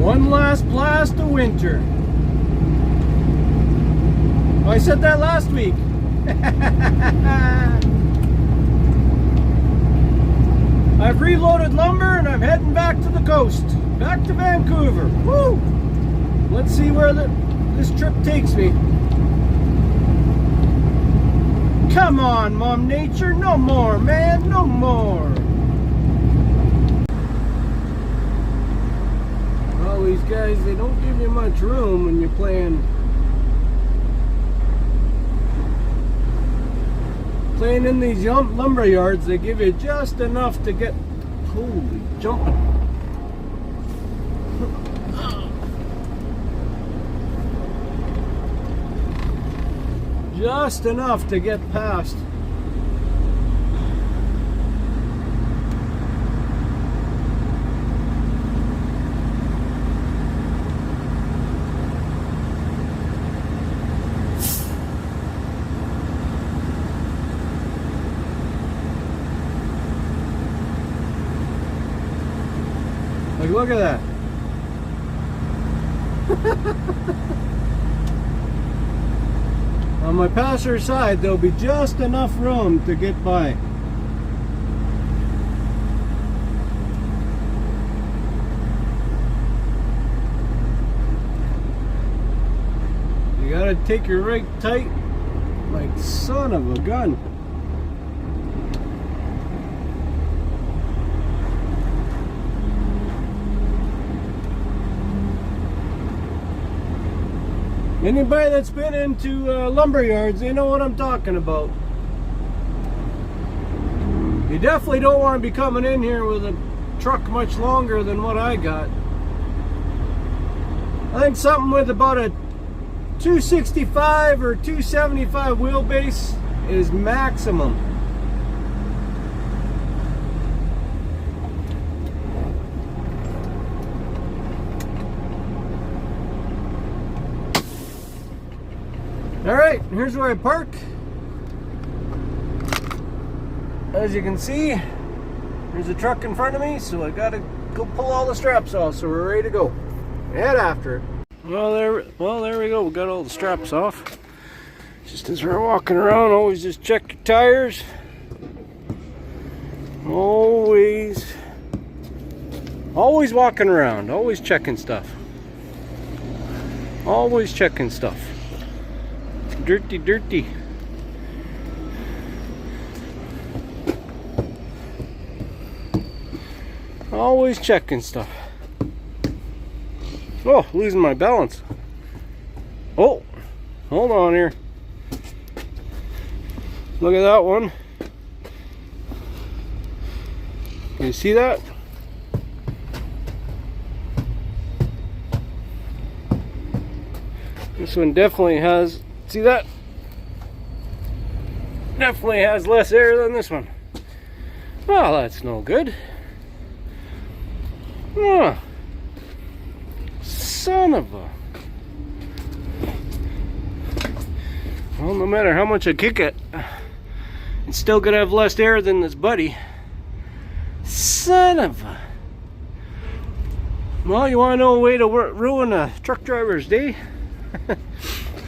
One last blast of winter. Oh, I said that last week. I've reloaded lumber and I'm heading back to the coast. Back to Vancouver. Woo! Let's see where this trip takes me. Come on, Mom Nature. No more, man. No more. Well, these guys, they don't give you much room when you're playing in these lumber yards. They give you just enough to get, holy jumping. Just enough to get past. Like, look at that. On my passenger side, there'll be just enough room to get by. You gotta take your rig tight, like son of a gun. Anybody that's been into lumber yards, they know what I'm talking about. You definitely don't want to be coming in here with a truck much longer than what I got. I think something with about a 265 or 275 wheelbase is maximum. Alright, here's where I park. As you can see, there's a truck in front of me, so I gotta go pull all the straps off, so we're ready to go. Head after it. Well, there we go. We got all the straps off. Just as we're walking around, always just check your tires. Always walking around, always checking stuff. Always checking stuff. Dirty. Always checking stuff. Oh, losing my balance. Oh, hold on here. Look at that one. Can you see that? This one definitely has, see that? Definitely has less air than this one. Well, that's no good. Oh, son of a... Well, no matter how much I kick it, it's still gonna have less air than this buddy. Son of a... Well, you wanna know a way to ruin a truck driver's day?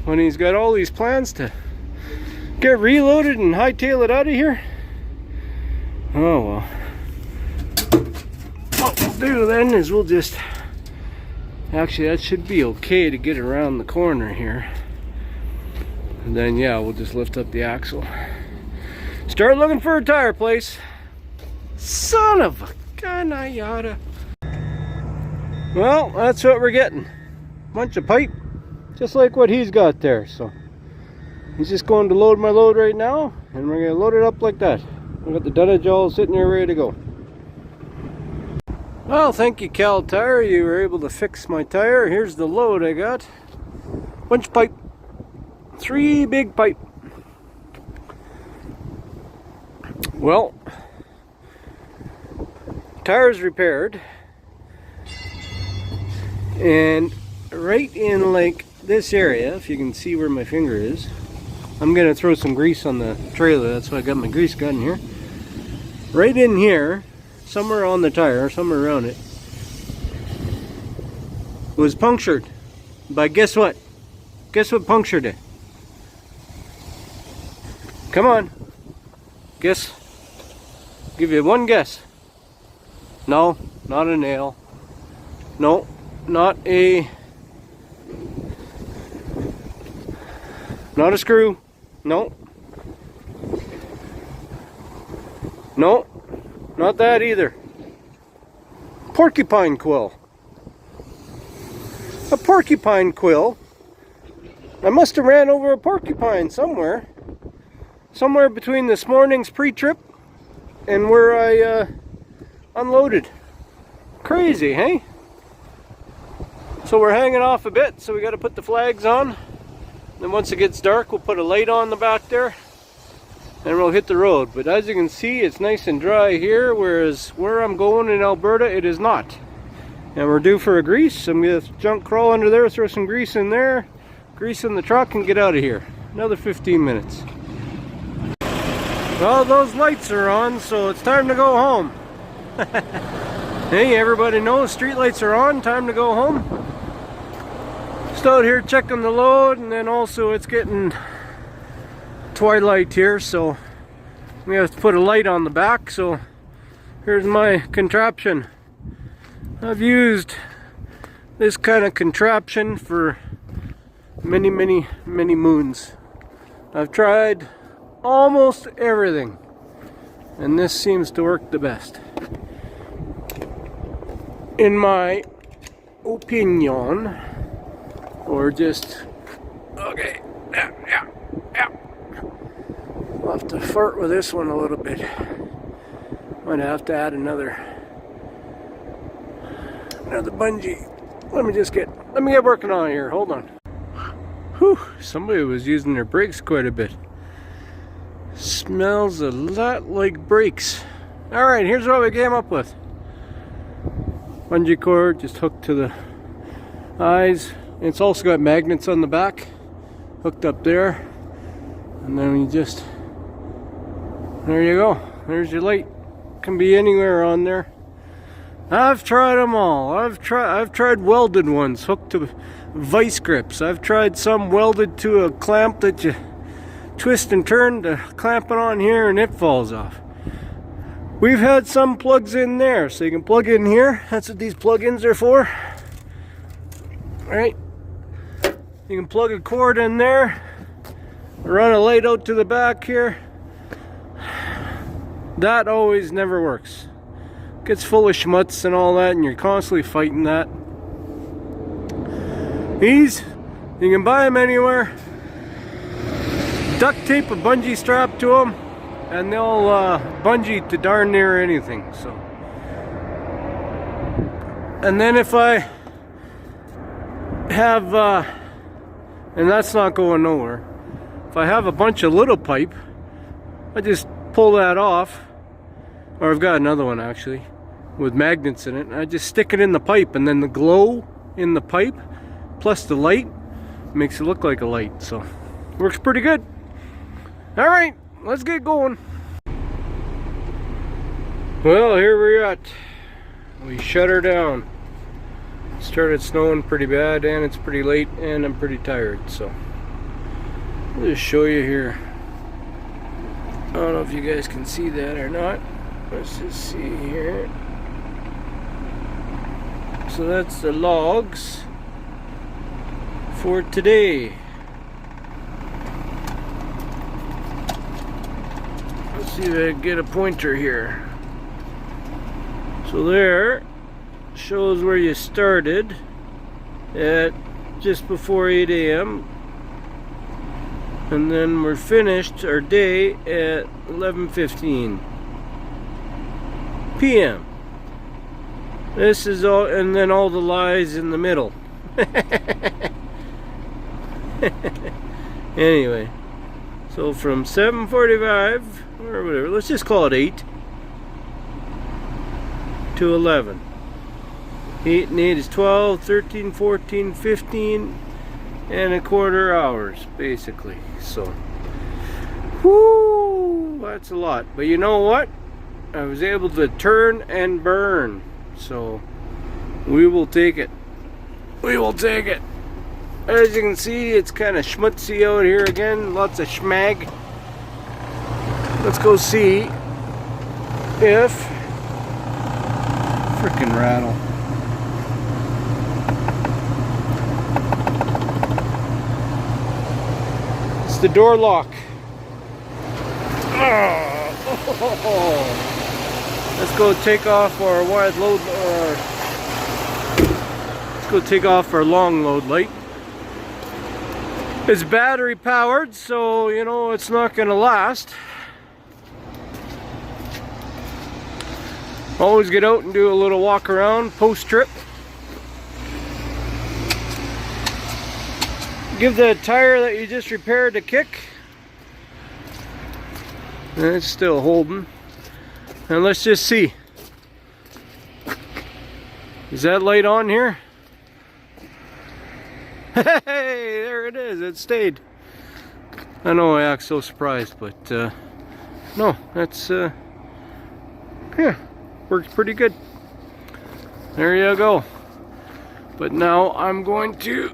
When he's got all these plans to get reloaded and hightail it out of here? Oh well. What we'll do then is we'll just... Actually, that should be okay to get around the corner here. And then, yeah, we'll just lift up the axle. Start looking for a tire place. Son of a canayada. Well, that's what we're getting. Bunch of pipe. Just like what he's got there. So, he's just going to load my load right now. And we're going to load it up like that. We got the dunnage all sitting there ready to go. Well, thank you, Cal Tire. You were able to fix my tire. Here's the load I got. Bunch of pipe. 3 big pipe. Well, tire's repaired. And right in like this area, if you can see where my finger is, I'm going to throw some grease on the trailer. That's why I got my grease gun here. Right in here, somewhere on the tire, somewhere around it, was punctured. But guess what? Guess what punctured it? Come on. Guess. Give you one guess. No, not a nail. No, not a screw. No. No, not that either. Porcupine quill. A porcupine quill. I must have ran over a porcupine somewhere. Somewhere between this morning's pre-trip and where I unloaded. Crazy, hey? So we're hanging off a bit, so we got to put the flags on. Then once it gets dark, we'll put a light on the back there and we'll hit the road. But as you can see, it's nice and dry here, whereas where I'm going in Alberta, it is not. And we're due for a grease. I'm going to junk crawl under there, throw some grease in there, grease in the truck, and get out of here. Another 15 minutes. Well, those lights are on, so it's time to go home. Hey, everybody knows street lights are on, time to go home. Just out here checking the load, and then also it's getting twilight here, so we have to put a light on the back. So here's my contraption. I've used this kind of contraption for many moons. I've tried almost everything, and this seems to work the best, in my opinion. Or just, okay, yeah. I'll have to fart with this one a little bit. Might have to add another bungee. Let me get working on it here. Hold on. Whew, somebody was using their brakes quite a bit. Smells a lot like brakes. Alright, here's what we came up with. Bungee cord just hooked to the eyes. It's also got magnets on the back, hooked up there. And then you just, there you go. There's your light. Can be anywhere on there. I've tried them all. I've tried welded ones hooked to vice grips. I've tried some welded to a clamp that you twist and turn to clamp it on here and it falls off. We've had some plugs in there, so you can plug in here. That's what these plug-ins are for. Alright. You can plug a cord in there, run a light out to the back here. That always never works. Gets full of schmutz and all that, and you're constantly fighting that. These, you can buy them anywhere. Duct tape a bungee strap to them, and they'll bungee to darn near anything. So, and then if I have, and that's not going nowhere. If I have a bunch of little pipe, I just pull that off, or I've got another one actually with magnets in it, and I just stick it in the pipe, and then the glow in the pipe plus the light makes it look like a light. So works pretty good. All right, let's get going. Well, here we're at. We shut her down. It started snowing pretty bad, and it's pretty late, and I'm pretty tired, so I'll just show you here. I don't know if you guys can see that or not. Let's just see here. So that's the logs for today. Let's see if I can get a pointer here. So there shows where you started at just before 8 a.m. and then we're finished our day at 11:15 p.m. This is all, and then all the lies in the middle. Anyway, so from 7:45 or whatever, let's just call it 8 to 11. 8 and 8 is 12, 13, 14, 15 and a quarter hours basically. So whoo, that's a lot. But you know what? I was able to turn and burn. So we will take it. we will take it. As you can see, it's kind of schmutzy out here again. Lots of schmag. Let's go see if frickin' rattle. It's the door lock. Oh. Let's go take off our wide load. Let's go take off our long load light. It's battery powered, so you know it's not going to last. Always get out and do a little walk around post trip. Give the tire that you just repaired a kick. And it's still holding. And let's just see. Is that light on here? Hey, there it is. It stayed. I know I act so surprised, but no, that's yeah, works pretty good. There you go. But now I'm going to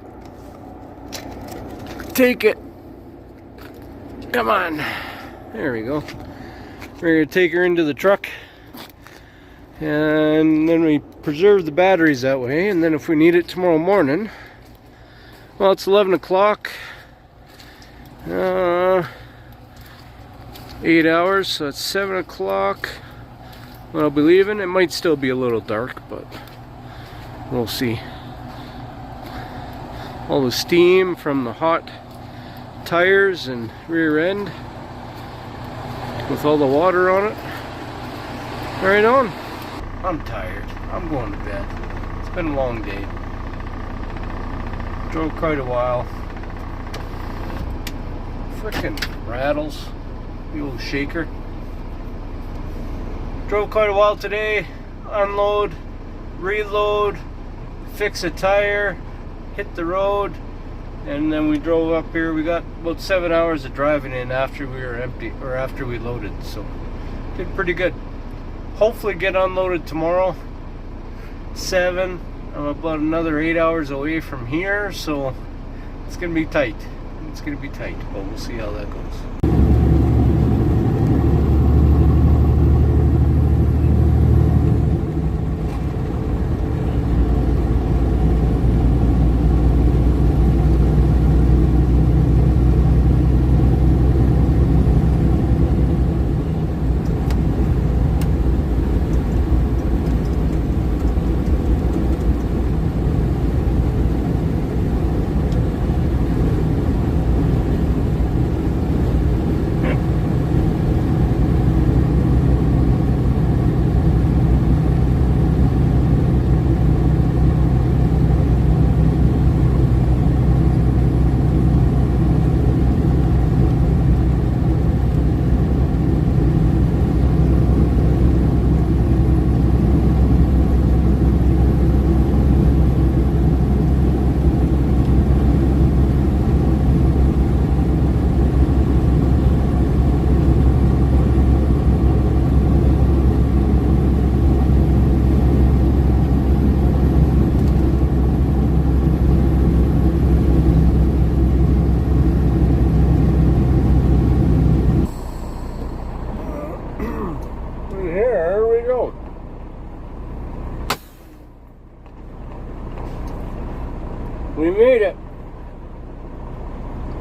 take it. Come on. There we go. We're going to take her into the truck. And then we preserve the batteries that way. And then if we need it tomorrow morning, well, it's 11 o'clock. 8 hours, so it's 7 o'clock. When I'll be leaving. It might still be a little dark, but we'll see. All the steam from the hot tires and rear end with all the water on it. Right on. I'm tired. I'm going to bed. It's been a long day. Drove quite a while. Frickin' rattles. The old shaker. Drove quite a while today. Unload, reload, fix a tire, hit the road, and then we drove up here. We got about 7 hours of driving in after we were empty, or after we loaded, so did pretty good. Hopefully get unloaded tomorrow. 7. I'm about another 8 hours away from here, so it's gonna be tight. It's gonna be tight, but we'll see how that goes. We made it.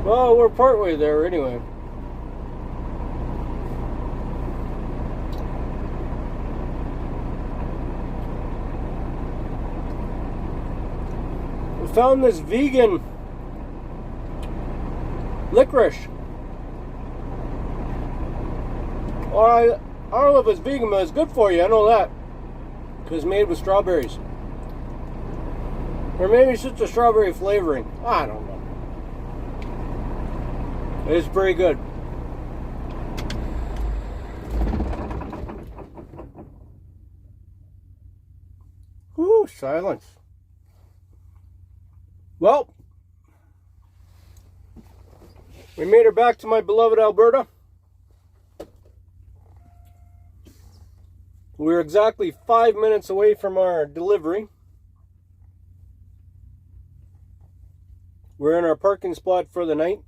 Well, we're partway there anyway. We found this vegan licorice. Well, I don't know if it's vegan, but it's good for you. I know that. Because it's made with strawberries. Or maybe it's just a strawberry flavoring. I don't know. It's pretty good. Whoo, silence. Well, we made her back to my beloved Alberta. We're exactly 5 minutes away from our delivery. We're in our parking spot for the night.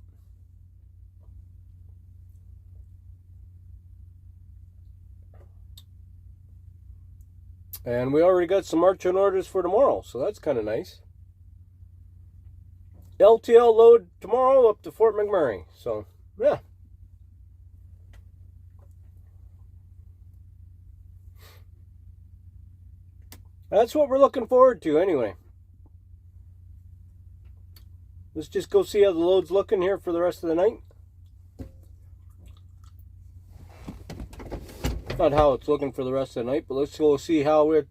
And we already got some marching orders for tomorrow, so that's kind of nice. LTL load tomorrow up to Fort McMurray. So, yeah. That's what we're looking forward to anyway. Let's just go see how the load's looking here for the rest of the night. Not how it's looking for the rest of the night, but let's go see how it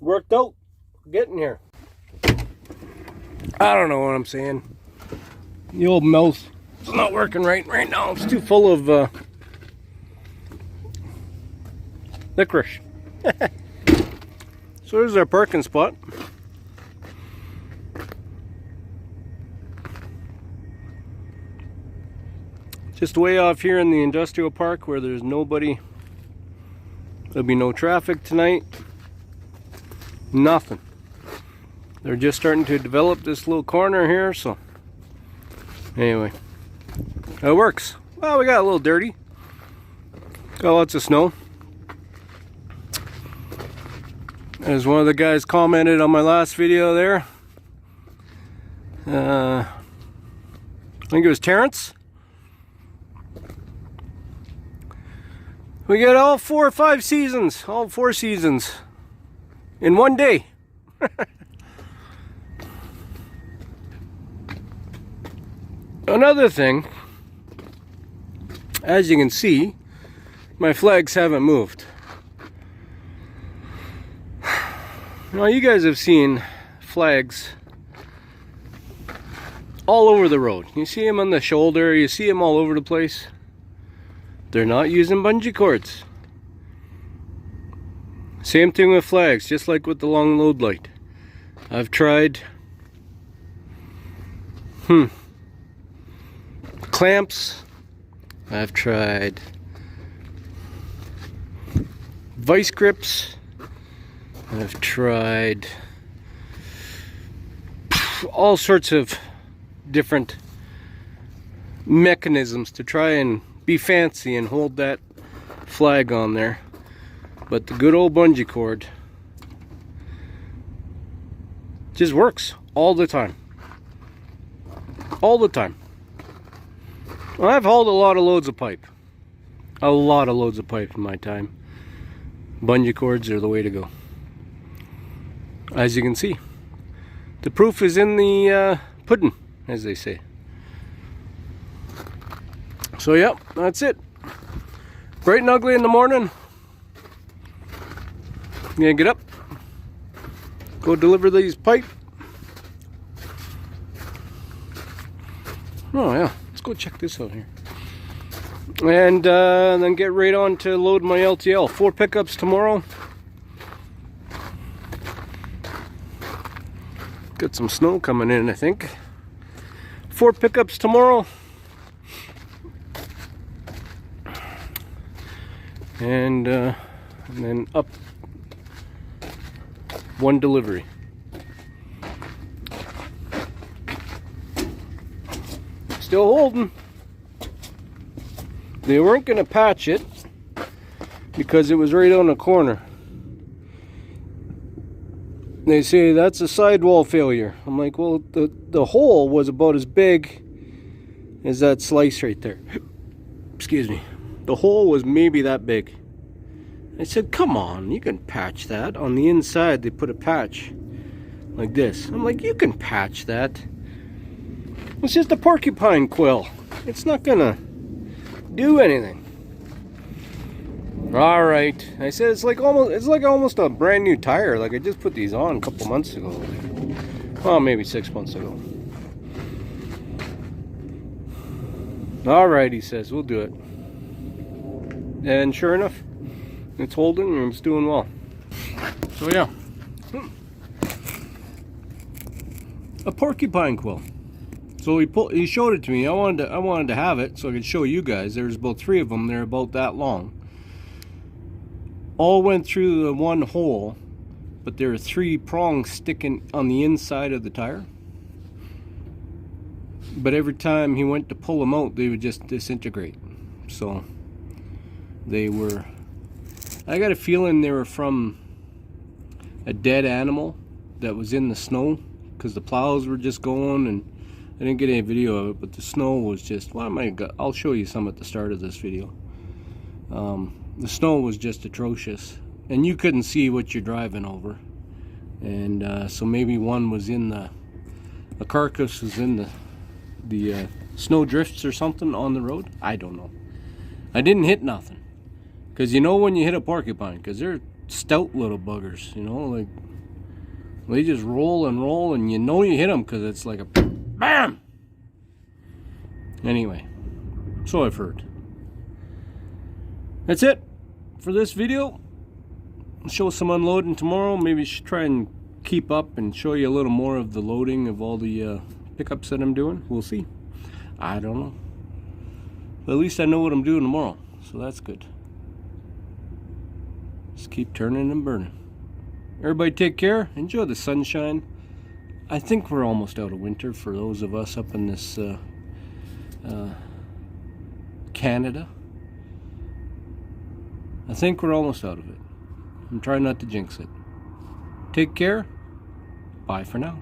worked out getting here. I don't know what I'm saying. The old mouth is not working right now. It's too full of licorice. So there's our parking spot. Just way off here in the industrial park where there's nobody. There'll be no traffic tonight. Nothing. They're just starting to develop this little corner here, so anyway, it works. Well, we got a little dirty. Got lots of snow. As one of the guys commented on my last video there, I think it was Terrence. We get all 4 or 5 seasons, all 4 seasons in one day. Another thing, as you can see, my flags haven't moved. Now you guys have seen flags all over the road. You see them on the shoulder, you see them all over the place. They're not using bungee cords. Same thing with flags, just like with the long load light. I've tried clamps. I've tried vice grips. I've tried all sorts of different mechanisms to try and be fancy and hold that flag on there, but the good old bungee cord just works all the time. All the time. Well, I've hauled a lot of loads of pipe. A lot of loads of pipe in my time. Bungee cords are the way to go. As you can see, the proof is in the pudding, as they say. So yep, that's it. Bright and ugly in the morning. I'm gonna get up, go deliver these pipe. Oh yeah, let's go check this out here. And then get right on to load my LTL. 4 pickups tomorrow. Got some snow coming in, I think. 4 pickups tomorrow. And then up 1 delivery. Still holding. They weren't going to patch it because it was right on the corner. They say that's a sidewall failure. I'm like, well, the hole was about as big as that slice right there. Excuse me. The hole was maybe that big. I said, come on, you can patch that. On the inside, they put a patch like this. I'm like, you can patch that. It's just a porcupine quill. It's not gonna do anything. All right. I said it's like almost a brand new tire. Like I just put these on a couple months ago. Well, maybe 6 months ago. All right, he says, we'll do it. And sure enough, it's holding and it's doing well. So yeah, a porcupine quill. So he showed it to me. I wanted to have it so I could show you guys. There's about 3 of them. They're about that long. All went through the one hole, but there are 3 prongs sticking on the inside of the tire. But every time he went to pull them out, they would just disintegrate. So they were, I got a feeling they were from a dead animal that was in the snow, because the plows were just going, and I didn't get any video of it, but the snow was just, I'll show you some at the start of this video. The snow was just atrocious, and you couldn't see what you're driving over. And so maybe one was in the carcass was in the snow drifts or something on the road. I don't know. I didn't hit nothing, because you know when you hit a porcupine, because they're stout little buggers, you know, like they just roll and roll, and you know you hit them because it's like a BAM! Anyway, so I've heard. That's it for this video. I'll show some unloading tomorrow. Maybe try and keep up and show you a little more of the loading of all the pickups that I'm doing. We'll see. I don't know. But at least I know what I'm doing tomorrow, so that's good. Just keep turning and burning. Everybody take care. Enjoy the sunshine. I think we're almost out of winter for those of us up in this Canada. I think we're almost out of it. I'm trying not to jinx it. Take care. Bye for now.